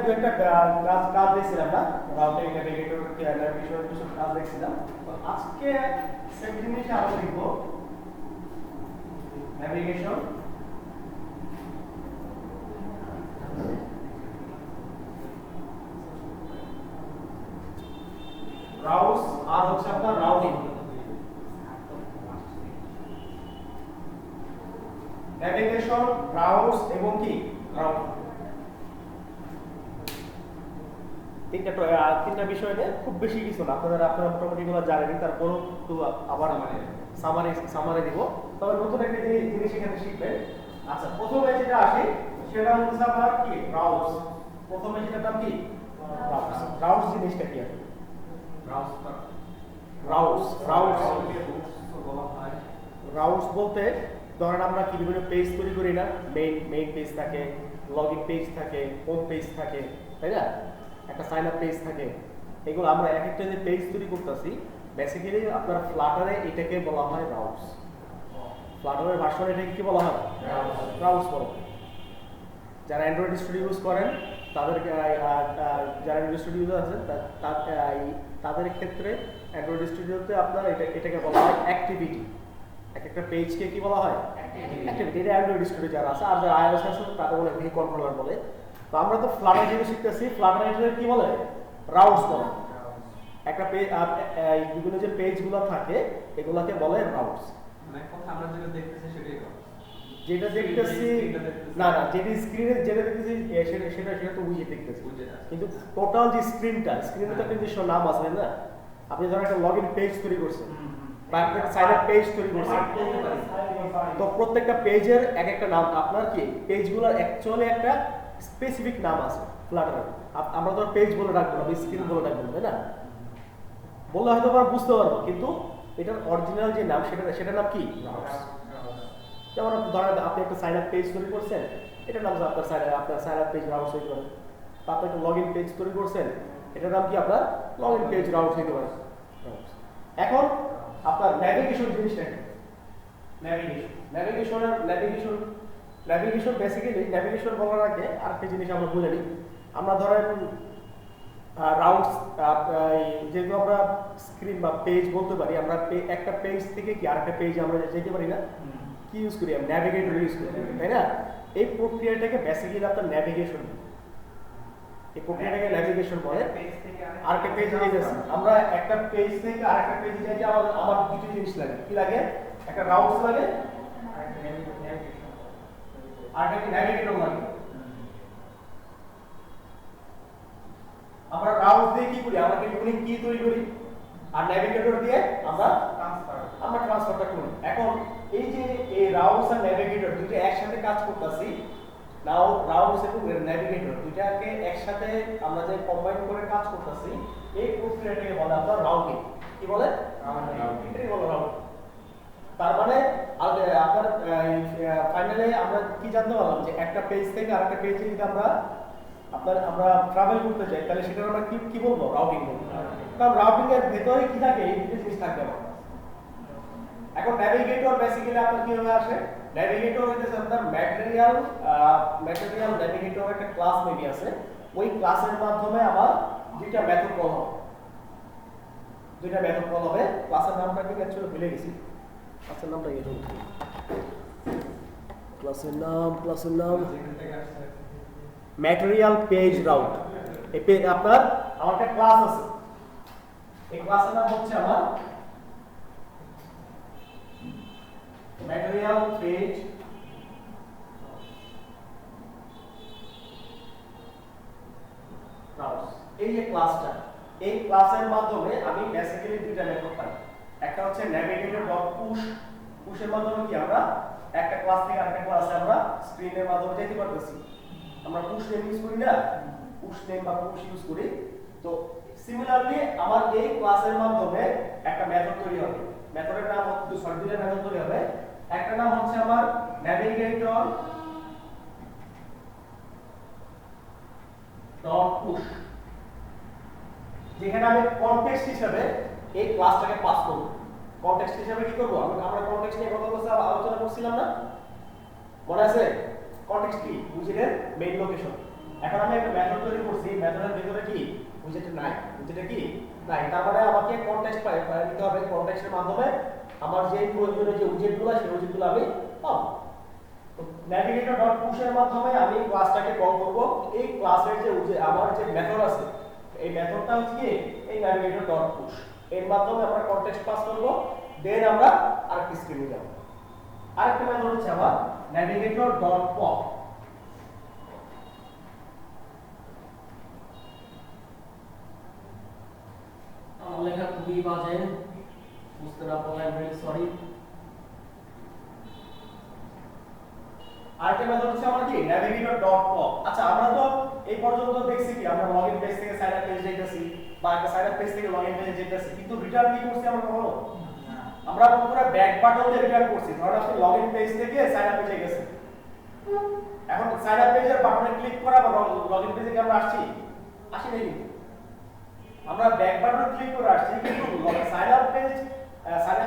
দু একটা কাজ দেখছিলাম না, রাউটিং নেভিগেটর নেভিগেশন কিছু কাজ দেখছিলাম। তো আজকে সেম জিনিস আমরা দেখব নেভিগেশন, ব্রাউজ আর হচ্ছে আপনার রাউটিং। নেভিগেশন, ব্রাউজ এবং কি রাউটিং, তিনটা বিষয় নিয়ে খুব বেশি কিছু না, আপনারা মোটামুটি এগুলো জানেন, তারপরও একটু আবার সামারি দিব। তবে নতুন একটা জিনিস এখানে শিখবেন। আচ্ছা, প্রথমে যেটা আসে সেটা হচ্ছে আপনার কি ব্রাউজ। প্রথমে যেটা নাম কি ব্রাউজ। ব্রাউজ জিনিসটা কি আসলে? ব্রাউজ বলতে ধরেন আমরা কি বিভিন্ন পেজ তৈরি করি না, মেইন পেজ থাকে, লগইন পেজ থাকে, হোম পেজ থাকে, তাই না? একটা সাইন আপ পেজ থাকে। এগুলো আমরা এক একটা যে পেজ তৈরি করতেছি, বেসিক্যালি আপনার ফ্লাটারে এটাকে বলা হয় ব্রাউজ। ফ্লাটারের ভার্সন এটাকে কি বলা হয়? ব্রাউজ বলা হয়। যারা অ্যান্ড্রয়েড স্টুডিও ইউজ করেন তাদেরকে, যারা অ্যান্ড্রয়েড স্টুডিও ইউজ আছেন তাদের ক্ষেত্রে অ্যান্ড্রয়েড স্টুডিওতে আপনার এটাকে বলা হয় অ্যাক্টিভিটি। এক একটা পেজকে কি বলা হয়? অ্যাক্টিভিটি। এটা অ্যান্ড্রয়েড স্টুডিও যারা আছে, আর যারা আইওএস আছে তাদের বলে ভি কন্ট্রোলার বলে। তো আমরা তো ফ্লাটার যেটা শিখতেছি, ফ্লাটার এটাকে কি বলে? ব্রাউজ বলে। একটা পেজ, বিভিন্ন যে পেজগুলো থাকে এগুলোকে বলে ব্রাউজ। মানে কথা আমরা যেটা দেখতেছি সেটাই ব্রাউজ। যেটা দেখতেছি না, যেটা স্ক্রিনে যেটা দেখতেছি সেটা তো উইজে দেখতেছি, কিন্তু টোটাল যে স্ক্রিনে তো একটা নিজস্ব নাম আছে না? আপনি ধরেন একটা লগইন পেজ তৈরি করছেন বা একটা সাইন আপ পেজ তৈরি করছেন, তো প্রত্যেকটা পেজের এক একটা নাম, আপনার কি পেজগুলোর অ্যাকচুয়ালি একটা স্পেসিফিক নাম আছে ফ্লাটারে। আমরা তো পেজ বলে রাখবো না, স্ক্রিন বলে রাখবো, তাই না? বললে হয়তো আমরা বুঝতে পারবো, কিন্তু এটার অরিজিনাল যে নাম সেটার নাম কি? যেমন ধরেন আপনি একটা সাইন আপ পেজ তৈরি করছেন, এটার নাম আপনার সাইন আপ পেজ রাউট হইতে পারে। আপনি একটা লগইন পেজ তৈরি করছেন, এটার নাম কি আপনার লগইন পেজ রাউট হইতে পারে। এখন আপনার ন্যাভিগেশন জিনিসটা কি? ন্যাভিগেশন বেসিক্যালি ন্যাভিগেশন বলার আগে আরেকটা জিনিস আমরা বুঝে নিই। আমরা ধরেন রাউটস, যেহেতু আমরা স্ক্রিন বা পেজ বলতে পারি, আমরা একটা পেজ থেকে কি আরেকটা পেজ আমরা যেতে পারি না, কি ইউজ করি? আমরা ন্যাভিগেটর ইউজ করি, তাই না? এই প্রক্রিয়াটাকে বেসিক্যালি আপনার ন্যাভিগেশন, এই প্রক্রিয়াটাকে ন্যাভিগেশন বলে। আরেকটা পেজে যেতে আমরা একটা পেজ থেকে আরেকটা পেজে যেতে আমার দুটো জিনিস লাগে। কি লাগে? একটা রাউটস লাগে আর একটা ন্যাভিগেটর লাগে। আমরা রাউটস দিয়ে কি করি? আমরা ইউনিক কি তৈরি করি, আর ন্যাভিগেটর দিয়ে আমরা ট্রান্সফারটা করি। এখন এই যে এই রাউটস আর ন্যাভিগেটর দুটো একসাথে কাজ করতেছি, নাও রাউটস এবং ন্যাভিগেটর দুটাকে একসাথে আমরা যে কম্বাইন করে কাজ করতেছি, এই প্রক্রিয়াটাকে বলে আপনার রাউটিং। কি বলে? রাউটিং। এটাই বলে রাউটিং। তার মানে আপনার ফাইনালি আমরা কি জানতে পারলাম যে একটা পেজ থেকে আরেকটা পেজে যদি আমরা ট্রাভেল করতে চাই, তাহলে সেটা আমরা কি বলবো? রাউটিং বলবো। কারণ রাউটিং এর ভেতরে কি থাকে? এই দুটো জিনিস থাকবে না। এখন ন্যাভিগেটর বেসিক্যালি আপনার কিভাবে আসে? ন্যাভিগেটর হইতেছে আপনার ম্যাটেরিয়াল ন্যাভিগেটর একটা ক্লাস মেবি আছে, ওই ক্লাসের মাধ্যমে আমার দুইটা মেথড কল হবে। ক্লাসের নামটা কি অ্যাকচুয়ালি ভুলে গেছি, ক্লাসের নামটা কি? ক্লাসের নাম ম্যাটেরিয়াল পেজ রাউট। এই পেজ আপনার আমার একটা ক্লাস আছে, এই ক্লাসের নাম হচ্ছে আমার ম্যাটেরিয়াল পেজ রাউট। এই যে ক্লাসটা, এই ক্লাসের মাধ্যমে আমি বেসিক্যালি দুইটা মেথড পাই। একটা হচ্ছে navigator.push, পুশের মাধ্যমে কি আমরা একটা ক্লাস থেকে আরেকটা ক্লাসে আমরা স্ক্রিনের মাধ্যমে যেতে পারতেছি। আমরা পুশ নেম ইউজ করি না, পুশ নেম বা পুশ ইউজ করি। তো সিমিলারলি আমার এই ক্লাসের মাধ্যমে একটা মেথড তৈরি হবে। মেথডের নাম হচ্ছে, দুইটা মেথড তৈরি হবে। একটা নাম হচ্ছে আমার navigator.push, যেখানে আমি কনটেক্সট হিসেবে এই ক্লাসটাকে পাস করব। কনটেক্সট হিসেবে কি করব? আমরা কনটেক্সট নিয়ে কথা বলতে আলোচনা করছিলাম না, মনে আছে? কনটেক্সট কি? বুঝিলেন? Main location. এখন আমি একটা মেথড তৈরি করছি, মেথডের ভিতরে কি উইজেট নাই, উইজেটে কি নাই, তার মানে আমাকে কনটেক্সট নিতে হবে। কনটেক্সটের মাধ্যমে আমার যে প্রয়োজনীয় যে উইজেটগুলো সেই উইজেটগুলো আমি পাবো। তো নেভিগেটর ডট পুশ এর মাধ্যমে আমি ক্লাসটাকে কল করব। এই ক্লাসের যে আমার যে মেথড আছে এই মেথডটা হচ্ছে কি এই নেভিগেটর ডট পুশ, এর মাধ্যমে আমরা কনটেক্সট পাস করব, দেন আমরা আরেকটা স্ক্রিনে যাব। আরেকটা মেথড হচ্ছে আবার নেভিগেটর ডট পপ। আমার লেখা খুবই বাজে, বুঝতে না পারলে আই ভেরি সরি। আরেকটা মেথড হচ্ছে আমার কি নেভিগেটর ডট পপ। আচ্ছা আমরা তো এই পর্যন্ত দেখছি কি আমরা লগইন পেজ থেকে সাইন আপ পেজে যাইতেছি বা একটা সাইন আপ পেজ থেকে লগইন পেজে যাইতেছি, কিন্তু রিটার্ন কি করছি আমরা কখনো? আমরা পুরো ব্যাক বাটন দিয়ে রিটার্ন করছি। ধরুন আপনি লগইন পেজ থেকে সাইন আপ পেজে গেছেন, এখন সাইন আপ পেজের বাটনে ক্লিক করে আবার লগইন পেজে কি আমরা আসছি? আসি নাই। কিন্তু আমরা ব্যাক বাটনে ক্লিক করে আসছি, কিন্তু সাইন আপ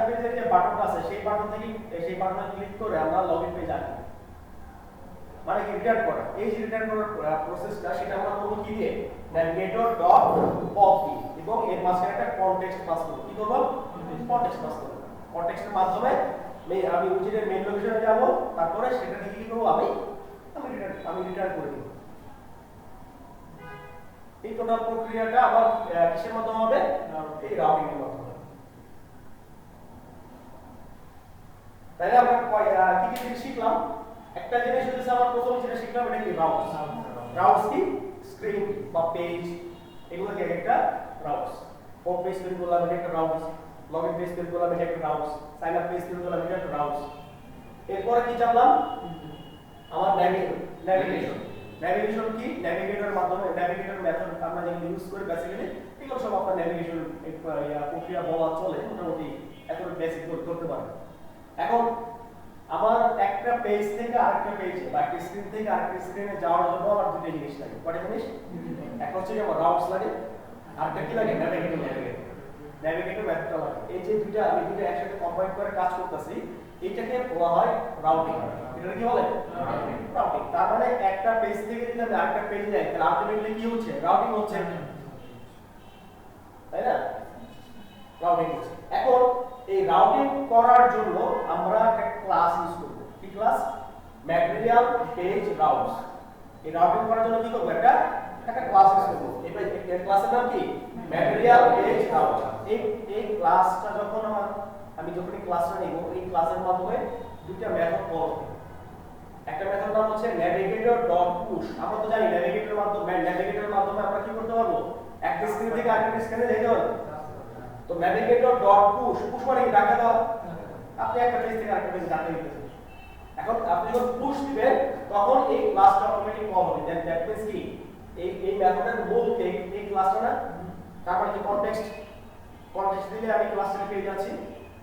পেজের যে বাটনটা আছে সেই বাটন থেকে সেই বাটনে ক্লিক করে আমরা লগইন পেজে আসি, মানে কি রিটার্ন করা। এই যে রিটার্ন করার প্রসেসটা সেটা আমরা করব কি দিয়ে? নেভিগেটর ডট পপ দিয়ে, এবং এর মাঝখানে একটা কনটেক্সট পাস করব। কি করব? কনটেক্সট পাস করব। কনটেক্সটের মাধ্যমে আমি উইজেটের মেইন লোকেশনে যাব, তারপরে সেটা থেকে কি করব? আমি রিটার্ন করে দেব। এই টোটাল প্রক্রিয়াটা আবার কিসের মাধ্যমে হবে? এই রাউটিং এর মাধ্যমে। তাহলে আমরা কি কি জিনিস শিখলাম? একটা জিনিস হচ্ছে আমার প্রথম যেটা শিখলাম এটা কি? রাউটস। রাউটস কি? স্ক্রিন বা পেজ, এগুলো কি একটা রাউটস। হোম পেজ তৈরি করলাম এটা একটা রাউটস, লগইন পেজ তৈরি করলাম এটা একটা রাউটস, সাইন আপ পেজ তৈরি করলাম এটা একটা রাউটস। এরপরে কি জানলাম? আমার ন্যাভিগেশন কি? ন্যাভিগেটরের মাধ্যমে ন্যাভিগেটর মেথড আমরা যেগুলো ইউজ করি বেসিক্যালি এগুলো সব আপনার ন্যাভিগেশন প্রক্রিয়া বলা চলে, মোটামুটি এত বেসিক করতে পারেন। এখন আমার একটা পেজ থেকে আরেকটা পেজে বা একটা স্ক্রিন থেকে আরেকটা স্ক্রিনে যাওয়ার জন্য আমার দুটো জিনিস লাগে। কয়টা জিনিস? একটা হচ্ছে আমার রাউটস লাগে, আরেকটা কি লাগে? নেভিগেটর মেথডটা লাগে। এই যে আমি দুটো একসাথে কম্বাইন করে কাজ করতেছি, এইটাকে বলা হয় রাউটিং। এটা কি বলে? রাউটিং। তার মানে একটা পেজ থেকে যদি আমি আরেকটা পেজে যাই তাহলে আলটিমেটলি কি হচ্ছে? রাউটিং হচ্ছে, তাই না? রাউটিং হচ্ছে। এখন এই রাউটিং করার জন্য আমরা একটা ক্লাস ইউজ করব। কি ক্লাস? Material page routes. এই রাউটিং করার জন্য কি করব? একটা ক্লাস ইউজ করব। এই ক্লাসের নাম কি? Material page routes. এই ক্লাসটা যখন আমি যখন এই ক্লাসটা নেব, এই ক্লাসের মাধ্যমে দুটো মেথড কল হবে। একটা মেথড নাম হচ্ছে নেভিগেটর ডট পুশ। আমরা তো জানি নেভিগেটরের মাধ্যমে আমরা কি করতে পারবো? একটা স্ক্রিন থেকে আরেকটা স্ক্রিনে যেতে পারবো। তো নেভিগেটর ডট পুশ, পুশ মানে কি? ডাকা দেওয়া। আপনি একটা পেজ থেকে আরেকটা পেজে ডাকা দিতেছেন। এখন আপনি যখন পুশ দিবেন তখন এই ক্লাসটা অটোমেটিক কল হবে। দ্যাট মিন্স কি? এই মেথডের মূল এই ক্লাসটা না, তারপর কি কনটেক্সট দিলে আমি ক্লাসটা পেয়ে যাচ্ছি।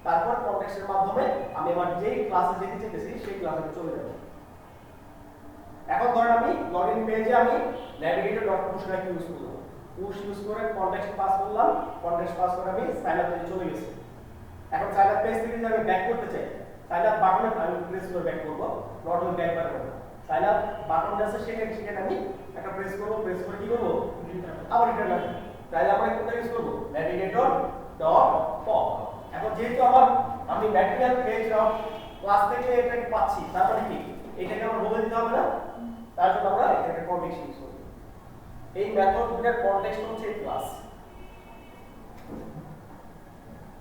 তারপর কনটেক্সটের মাধ্যমে আমি আমার যেই ক্লাসে যেতে চাইতেছি সেই ক্লাসে চলে যাব। এখন ধরেন আমি লগইন পেজে আমি নেভিগেটর ডট পুশ টা ইউজ করলাম। পুশ ইউজ করে কনটেক্সট পাস করলাম, কনটেক্সট পাস করে আমি সাইন আপ পেজে চলে গেছি। এখন সাইন আপ পেজ থেকে যদি আমি ব্যাক করতে চাই, সাইন আপ বাটনে আমি প্রেস করে ব্যাক করব, not with back button. Sign up button আছে সেখানে আমি একটা প্রেস করব, প্রেস করে কি করব? আবার রিটার্ন আসবে। তাহলে আমরা কোনটা ইউজ করব? Navigator dot pop. এখন যেহেতু আমি ম্যাটেরিয়াল পেজ রাউট ক্লাস থেকে এটাকে পাচ্ছি, তার মানে কি এটাকে আমরা বলে দিতে হবে না? তার জন্য আমরা এটাকে কনটেক্সট ইউজ করব। এই মেথড দুটার কনটেক্সট হচ্ছে এই ক্লাস।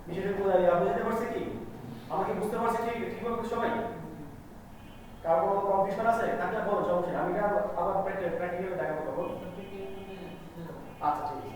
বিষয়টা বুঝতে পারছি কি? আমাকে বুঝতে পারছি ঠিকভাবে সবাই? কারো কোনো কনফিউশন আছে? থাকলে বলো, সমস্যা নেই। আমি আবার প্র্যাকটিক্যালি দেখাবো তখন। আচ্ছা ঠিক আছে।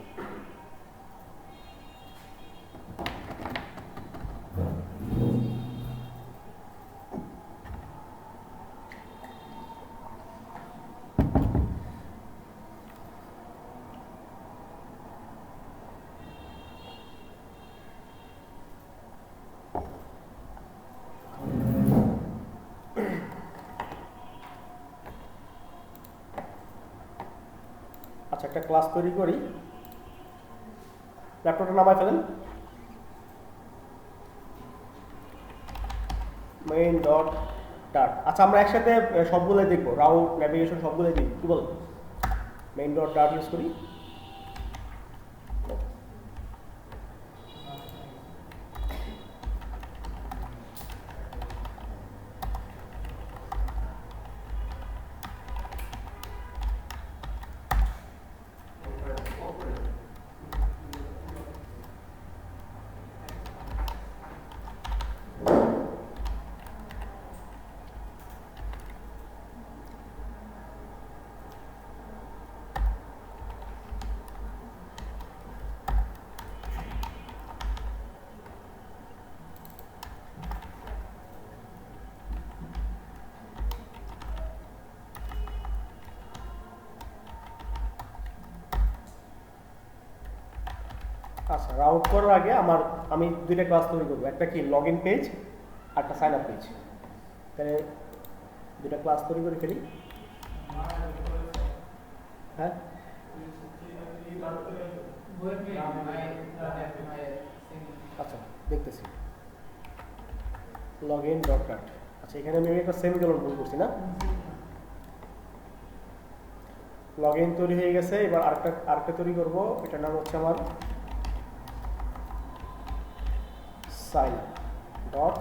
আচ্ছা একটা ক্লাস তৈরি করি, ল্যাপটপটা নামায় ফেলেন। মেইন ডট ডাট। আচ্ছা আমরা একসাথে সবগুলো দেখবো, রাউট নেভিগেশন সবগুলো দেখি, কি বল? মেইন ডট ডাট ইউজ করি। আচ্ছা, রাউট করার আগে আমি দুইটা ক্লাস তৈরি করবো, একটা কি লগ ইন পেজ আর একটা সাইন আপ পেজ। তাহলে দুইটা ক্লাস তৈরি করে ফেলি। হ্যাঁ, আচ্ছা দেখতেছি লগ ইন ডট ডাট। আচ্ছা, এখানে আমি একটা সেমিকোলন ভুল করছি না? লগ ইন তৈরি হয়ে গেছে, এবার আরেকটা তৈরি করবো, এটার নাম হচ্ছে আমার সাইন ডট।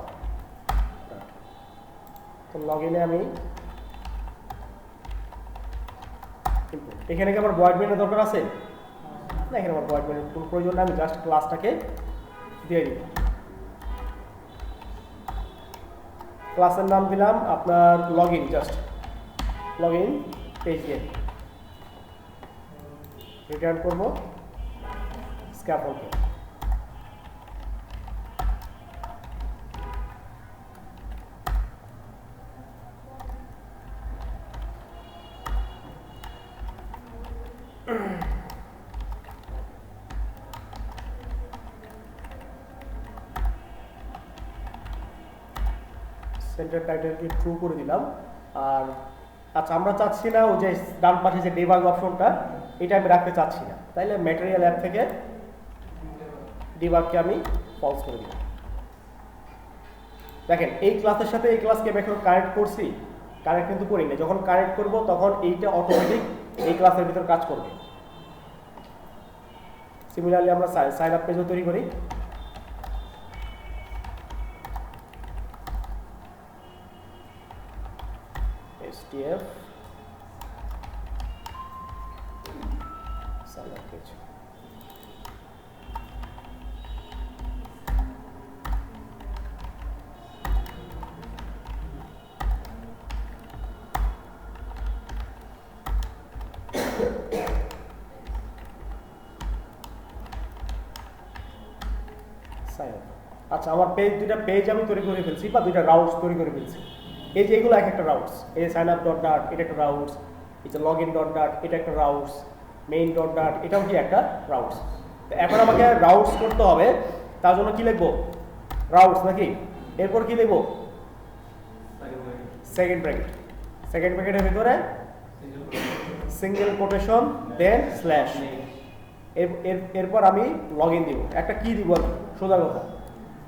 তো লগ ইনে আমি এখানে কি আমার ভয়েড মেইনের দরকার আছে? না, এখানে আমার ভয়েড মেইনের কোনো প্রয়োজন নেই, আমি জাস্ট ক্লাসটাকে দিয়ে দিব। ক্লাসের নাম দিলাম আপনার log in, just log in page দিয়ে রিটার্ন করবো স্ক্যাফোল্ডকে। সেন্টার টাইটেলকে ট্রু করে দিলাম। আর আচ্ছা, আমরা চাচ্ছি না ওই যে ডান পাশে যে ডিবাগ অপশনটা, এটা আমি রাখতে চাচ্ছি না, তাইলে ম্যাটেরিয়াল অ্যাপ থেকে ডিবাগকে আমি ফলস করে দিলাম। দেখেন, এই ক্লাসের সাথে এই ক্লাসকে আমি এখন কানেক্ট করছি, কানেক্ট কিন্তু করি না। যখন কানেক্ট করব তখন এইটা অটোমেটিক এই ক্লাসের ভিতর কাজ করবে। সিমিলারলি আমরা সাইন আপ পেজও তৈরি করি। STF sign up page। আচ্ছা, আমার দুইটা পেজ আমি তৈরি করে ফেলছি, বা দুইটা রাউটস তৈরি করে ফেলছি। এই যে এগুলো এক একটা রাউটস, এই যে সাইন আপ ডট ডাট এটা একটা রাউটস, এই যে লগ ইন ডট ডাট এটা একটা রাউটস, মেইন ডট ডাট এটাও কি একটা রাউটস। তো এখন আমাকে রাউটস করতে হবে, তার জন্য কি লিখবো? রাউটস নাকি? এরপর কি লিখবো? Second bracket. সেকেন্ড ব্র্যাকেটের ভিতরে সিঙ্গেল কোটেশন দেন স্ল্যাশ। এরপর আমি লগ ইন দিব। একটা কি দিব? সোজা কথা,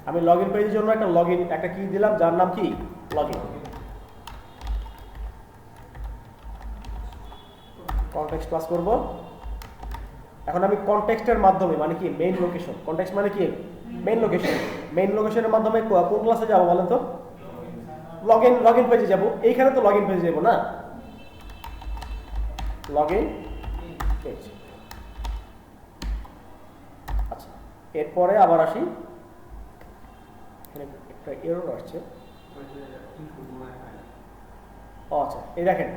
আমি লগ ইন পেজের জন্য একটা লগ ইন একটা কি দিলাম, যার নাম কি লগ ইন। কনটেক্সট পাস করব। এখন আমি কনটেক্সটের মাধ্যমে, মানে কি মেইন লোকেশন, কনটেক্সট মানে কি মেইন লোকেশন, মেইন লোকেশনের মাধ্যমে কোন ক্লাসে যাব বলেন তো? লগ ইন পেজে যাব। এইখানে তো লগ ইন পেজে যাব না, লগ ইন পেজ। আচ্ছা, এরপরে আবার আসি, এখানে একটা এরর আসছে। ও আচ্ছা, এই দেখেন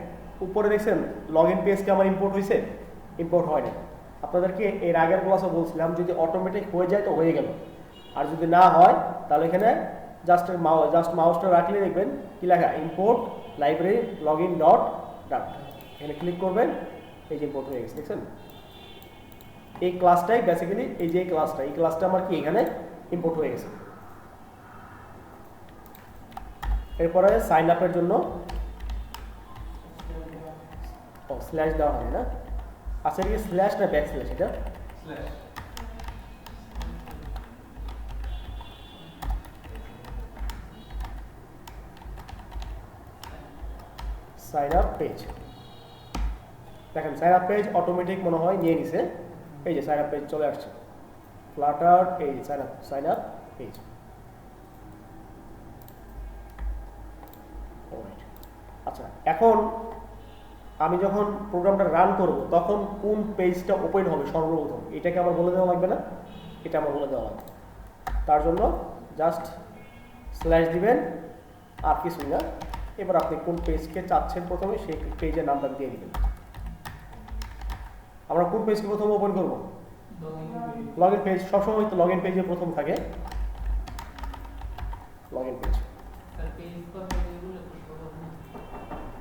উপরে দেখছেন লগ ইন পেজকে আমার ইম্পোর্ট হয়েছে? ইম্পোর্ট হয়নি। আপনাদেরকে এর আগের ক্লাসে বলছিলাম, যদি অটোমেটিক হয়ে যায় তো হয়ে গেল, আর যদি না হয় তাহলে এখানে জাস্ট মাউসটা রাখলে দেখবেন কি লেখা, import library log in dot ডাট। এখানে ক্লিক করবেন, এই যে ইম্পোর্ট হয়ে গেছে, দেখছেন? এই ক্লাসটাই বেসিক্যালি, এই যে এই ক্লাসটা আমার কি এখানে ইম্পোর্ট হয়ে গেছে। এরপরে সাইন আপের জন্য স্ল্যাশ দেওয়া হবে না? আচ্ছা, কি স্ল্যাশ না ব্যাক স্ল্যাশ? এটা সাইন আপ পেজ। দেখেন সাইন আপ পেজ অটোমেটিক মনে হয় নিয়ে নিছে, এই যে সাইন আপ পেজ চলে আসছে, ফ্লাটার এই সাইন আপ পেজ। আচ্ছা, এখন আমি যখন প্রোগ্রামটা রান করব তখন কোন পেজটা ওপেন হবে সর্বপ্রথম, এটাকে আমার বলে দেওয়া লাগবে না? এটা আমার বলে দেওয়া লাগবে। তার জন্য জাস্ট স্ল্যাশ দিবেন, আর কিছুই না। এবার আপনি কোন পেজকে চাচ্ছেন প্রথমে সেই পেজের নামটা দিয়ে দিবেন। আমরা কোন পেজকে প্রথমে ওপেন করব? Log in page. সবসময় তো লগ ইন পেজে প্রথম থাকে, লগ ইন পেজ।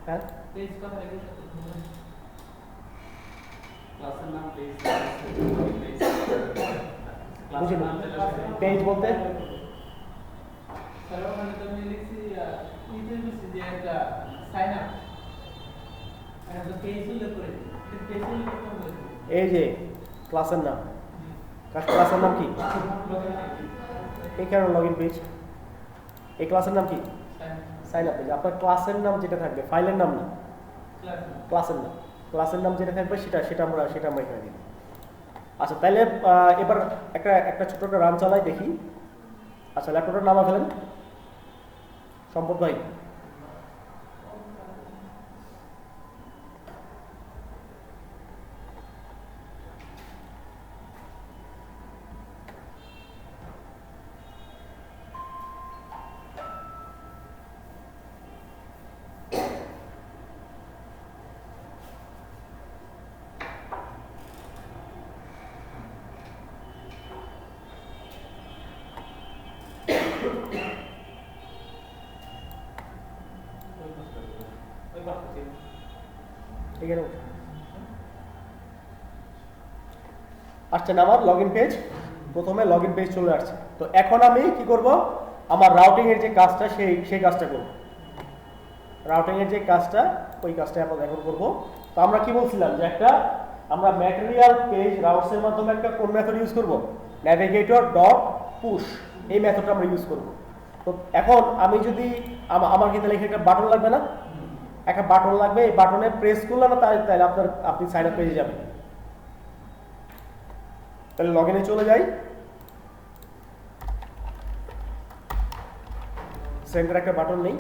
হ্যাঁ, ক্লাসের নাম পেজ বুঝলেন? পেজ বলতে স্যার ওখানে তো আমি লিখছি ইতে লিখছি যে একটা সাইন আপ একটা পেজ উল্লেখ করে পেজ উল্লেখ করতে হবে। এই যে ক্লাসের নাম, ক্লাসের নাম কি? এই কারণে লগ ইন পেজ। এই ক্লাসের নাম কি? Sign up page. আপনার ক্লাসের নাম যেটা থাকবে, ফাইলের নাম না, ক্লাসের নাম, ক্লাসের নাম যেটা থাকবে সেটা আমরা এখানে দিব। আচ্ছা, তাহলে এবার একটা ছোট একটা রান চালাই দেখি। আচ্ছা, ল্যাপটপটার নামা ফেলেন সম্পদ ভাই। এখানে আসছে না আমার লগ ইন পেজ, প্রথমে লগ ইন পেজ চলে আসছে। তো এখন আমি কি করব? আমার রাউটিং এর যে কাজটা সেই কাজটা করব। রাউটিং এর যে কাজটা, ওই কাজটা আমরা এখন করব। তো আমরা কি বলছিলাম যে আমরা ম্যাটেরিয়াল পেজ রাউটসের মাধ্যমে একটা কোন মেথড ইউজ করব? ন্যাভিগেটর ডট পুশ, এই মেথডটা আমরা ইউজ করব। তো এখন আমি যদি আমার কিন্তু এখানে একটা বাটন লাগবে না? একটা বাটন লাগবে, এই বাটনে প্রেস করলে না তাহলে আপনি সাইন আপ পেজে যাবেন। তাহলে লগ ইনে চলে যাই, সেন্টার একটা বাটন নেই,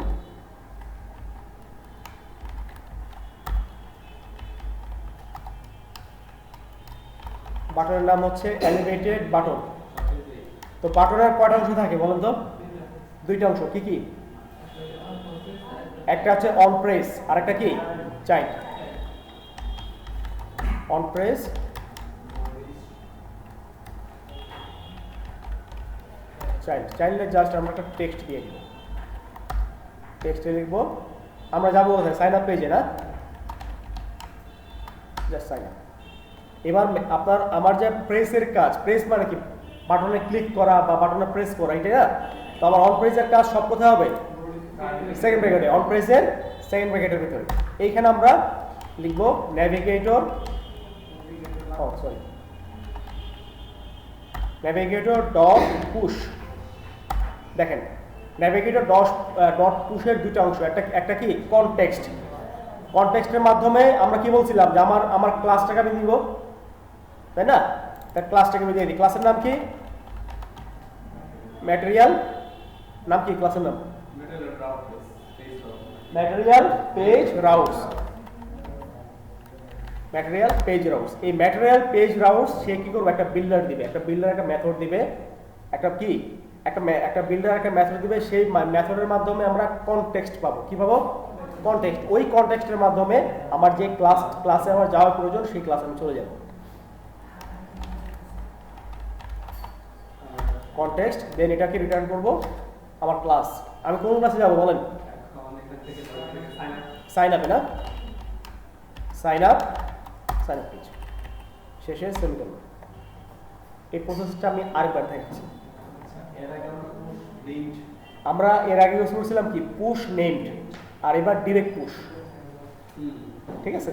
বাটনের নাম হচ্ছে এলিভেটেড বাটন। তো বাটনের কয়টা অংশ থাকে বলেন তো? দুইটা অংশ। কি কি? একটা হচ্ছে অন প্রেস, আর একটা কি? চাইল্ড। অন প্রেস, চাইল্ডে জাস্ট আমরা একটা টেক্সট দিয়ে দিব। টেক্সটে লিখব, আমরা যাবো কোথায়? সাইন আপ পেজে না? Just sign up. এবার আমার যে প্রেসের কাজ, প্রেস মানে কি? বাটনে ক্লিক করা বা বাটনে প্রেস করা, এটাই না? তো আমার অন প্রেসের কাজ সব কোথায় হবে? সেকেন্ড ব্র্যাকেটে, অন প্রেসের সেকেন্ড ব্র্যাকেটের ভিতরে। এইখানে আমরা লিখব ন্যাভিগেটর, ন্যাভিগেটর ডট পুশ। দেখেন, ন্যাভিগেটর ডট পুশের দুটো অংশ, একটা কি? কনটেক্সট। কনটেক্সটের মাধ্যমে আমরা কি বলছিলাম যে আমার ক্লাসটাকে আমি দিব, তাই না? তার ক্লাসটাকে আমি দিয়ে দিই। ক্লাসের নাম কি? ম্যাটেরিয়াল। নাম কি ক্লাসের নাম? Material page routes. Material page routes. এই ম্যাটেরিয়াল পেজ রাউটস সে কি করবে? একটা বিল্ডার দিবে, একটা মেথড দিবে, একটা বিল্ডার একটা মেথড দিবে। সেই মেথডের মাধ্যমে আমরা কনটেক্সট পাবো। কি পাবো? কনটেক্সট। ওই কনটেক্সটের মাধ্যমে আমার যে ক্লাসে আমার যাওয়ার প্রয়োজন সেই ক্লাসে আমি চলে যাব। কনটেক্সট, দেন এটাকে রিটার্ন করব আমার ক্লাস। আমি কোন ক্লাসে যাব বলেন? সাইন আপে না? সাইন আপ পেজ শেষে সেমিকোলন। এই প্রসেসটা আমি আরেকবার দেখাচ্ছি। আমরা এর আগে ইউজ করছিলাম কি? পুশ নেমড, আর এবার ডিরেক্ট পুশ। ঠিক আছে?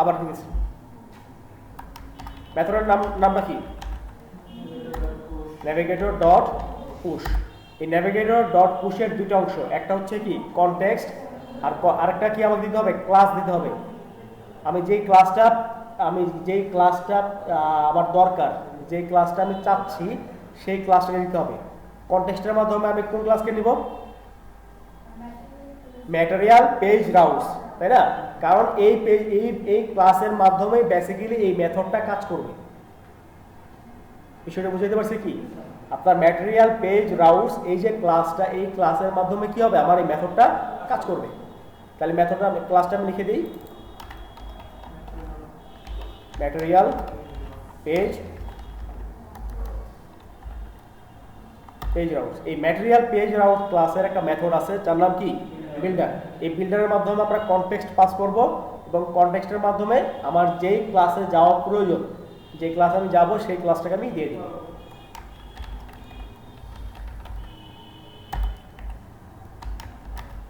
আবার ঠিক আছে। মেথডের নামটা কি? Navigator dot push. এই ন্যাভিগেটর ডট পুশের দুটো অংশ, একটা হচ্ছে কি? কনটেক্সট, আর আরেকটা কি আমাকে দিতে হবে, ক্লাস দিতে হবে। আমি যেই ক্লাসটা আমার দরকার, যেই ক্লাসটা আমি চাচ্ছি সেই ক্লাসটাকে দিতে হবে। কনটেক্সটের মাধ্যমে আমি কোন ক্লাসকে নিব, ম্যাটেরিয়াল পেজ রাউটস, তাই না? কারণ এই ক্লাসের মাধ্যমে বেসিক্যালি এই মেথডটা কাজ করবে। বিষয়টা বুঝাইতে পারছি কি? আপনার ম্যাটেরিয়াল পেজ রাউটস এই যে ক্লাসটা, এই ক্লাসের মাধ্যমে কি হবে, আমার এই মেথডটা কাজ করবে। তাহলে মেথডটা ক্লাসটা আমি লিখে দিই, ম্যাটেরিয়াল পেজ রাউটস। এই ম্যাটেরিয়াল পেজ রাউট ক্লাসের একটা মেথড আছে যার নাম কি, বিল্ডার। এই বিল্ডারের মাধ্যমে আমরা কনটেক্সট পাস করব এবং কনটেক্সটের মাধ্যমে আমার যেই ক্লাসে যাওয়া প্রয়োজন, যে ক্লাসে আমি যাব সেই ক্লাসটাকে আমি দিয়ে দিব।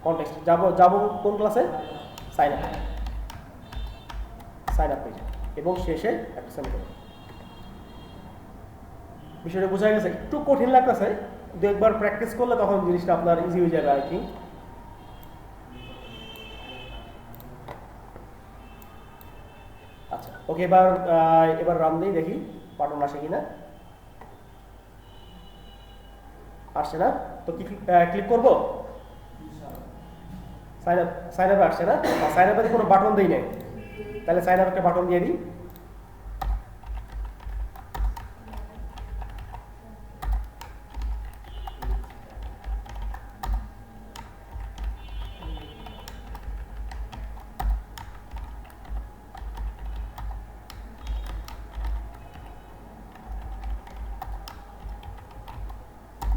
কনটেক্সট যাব কোন ক্লাসে, সাইন আপ পেজে, এবং শেষে একটা সেমিকোলন। বিষয়টা বোঝা গেছে? একটু কঠিন লাগতেছে, দু একবার প্র্যাকটিস করলে তখন জিনিসটা আপনার ইজি হয়ে যাবে আই থিঙ্ক। আচ্ছা ওকে, এবার রান দিই, দেখি পাটন আসে কিনা। আসছে না তো কি ক্লিক করব, সাইন আপ আসছে না? সাইন আপে কোনো বাটন দিই নাই, তাহলে সাইন আপ একটা বাটন দিয়ে দিই।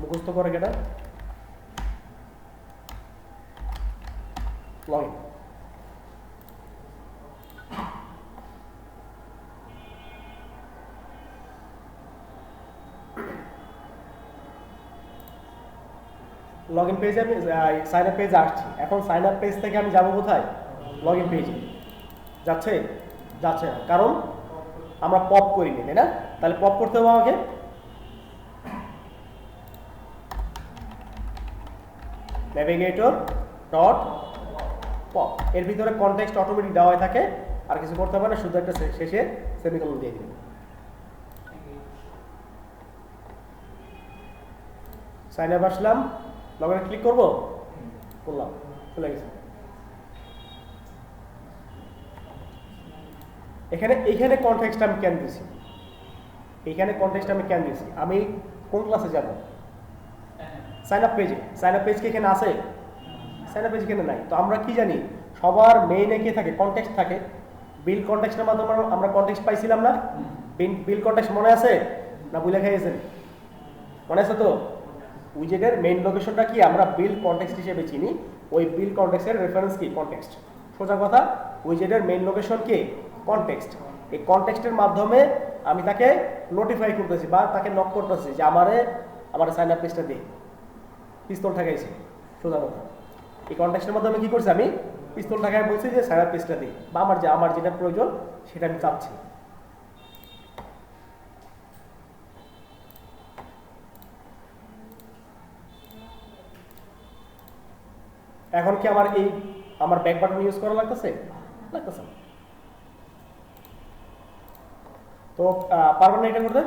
মুখস্থ করে কেটা লগ ইন। লগ ইন পেজে আমি সাইন আপ পেজে আসছি। এখন সাইন আপ পেজ থেকে আমি যাব কোথায়, লগ ইন পেজে। যাচ্ছে না, কারণ আমরা পপ করিনি, তাই না? তাহলে পপ করতে হবে আমাকে। নেভিগেটর ডট পপ, এর ভিতরে কনটেক্সট অটোমেটিক দেওয়া থাকে, আর কিছু করতে হবে না, শুধু একটা শেষে সেমিকোলন দিয়ে দিবেন। সাইন আপ আসলাম, লগ ইনে ক্লিক করবো, করলাম, চলে গেছে। এইখানে কনটেক্সট আমি কেন দিয়েছি, আমি কোন ক্লাসে যাব, সাইন আপ পেজ কি এখানে আছে? সাইন আপ পেজ এখানে নাই। তো আমরা কি জানি, সবার মেইনে কি থাকে, কনটেক্সট থাকে। বিল কনটেক্সটের মাধ্যমে আমরা কনটেক্সট পাইছিলাম না? বিল কনটেক্সট মনে আছে না, ভুলে গেছেন? মনে আছে তো? উইজেটের মেইন লোকেশনটা কি আমরা বিল কনটেক্সট হিসেবে চিনি। ওই বিল কনটেক্সটের রেফারেন্স কি, কনটেক্সট। সোজা কথা, উইজেটের মেইন লোকেশন কি, কনটেক্সট। এই কনটেক্সটের মাধ্যমে আমি তাকে নোটিফাই করতেছি বা তাকে নক করতেছি যে আমার সাইন আপ পেজটা দিই, পিস্তল ঠেকাইছি। সোজা কথা, এই কনটেক্সটের মাধ্যমে কি করছি, আমি পিস্তল ঠেকায় বলছি যে সাইন আপ পেজটা দিই, বা আমার যেটা প্রয়োজন সেটা আমি চাচ্ছি। এখন কি আমার ব্যাক বাটন ইউজ করা লাগতেছে না? তো পারবেন না এটা করতে?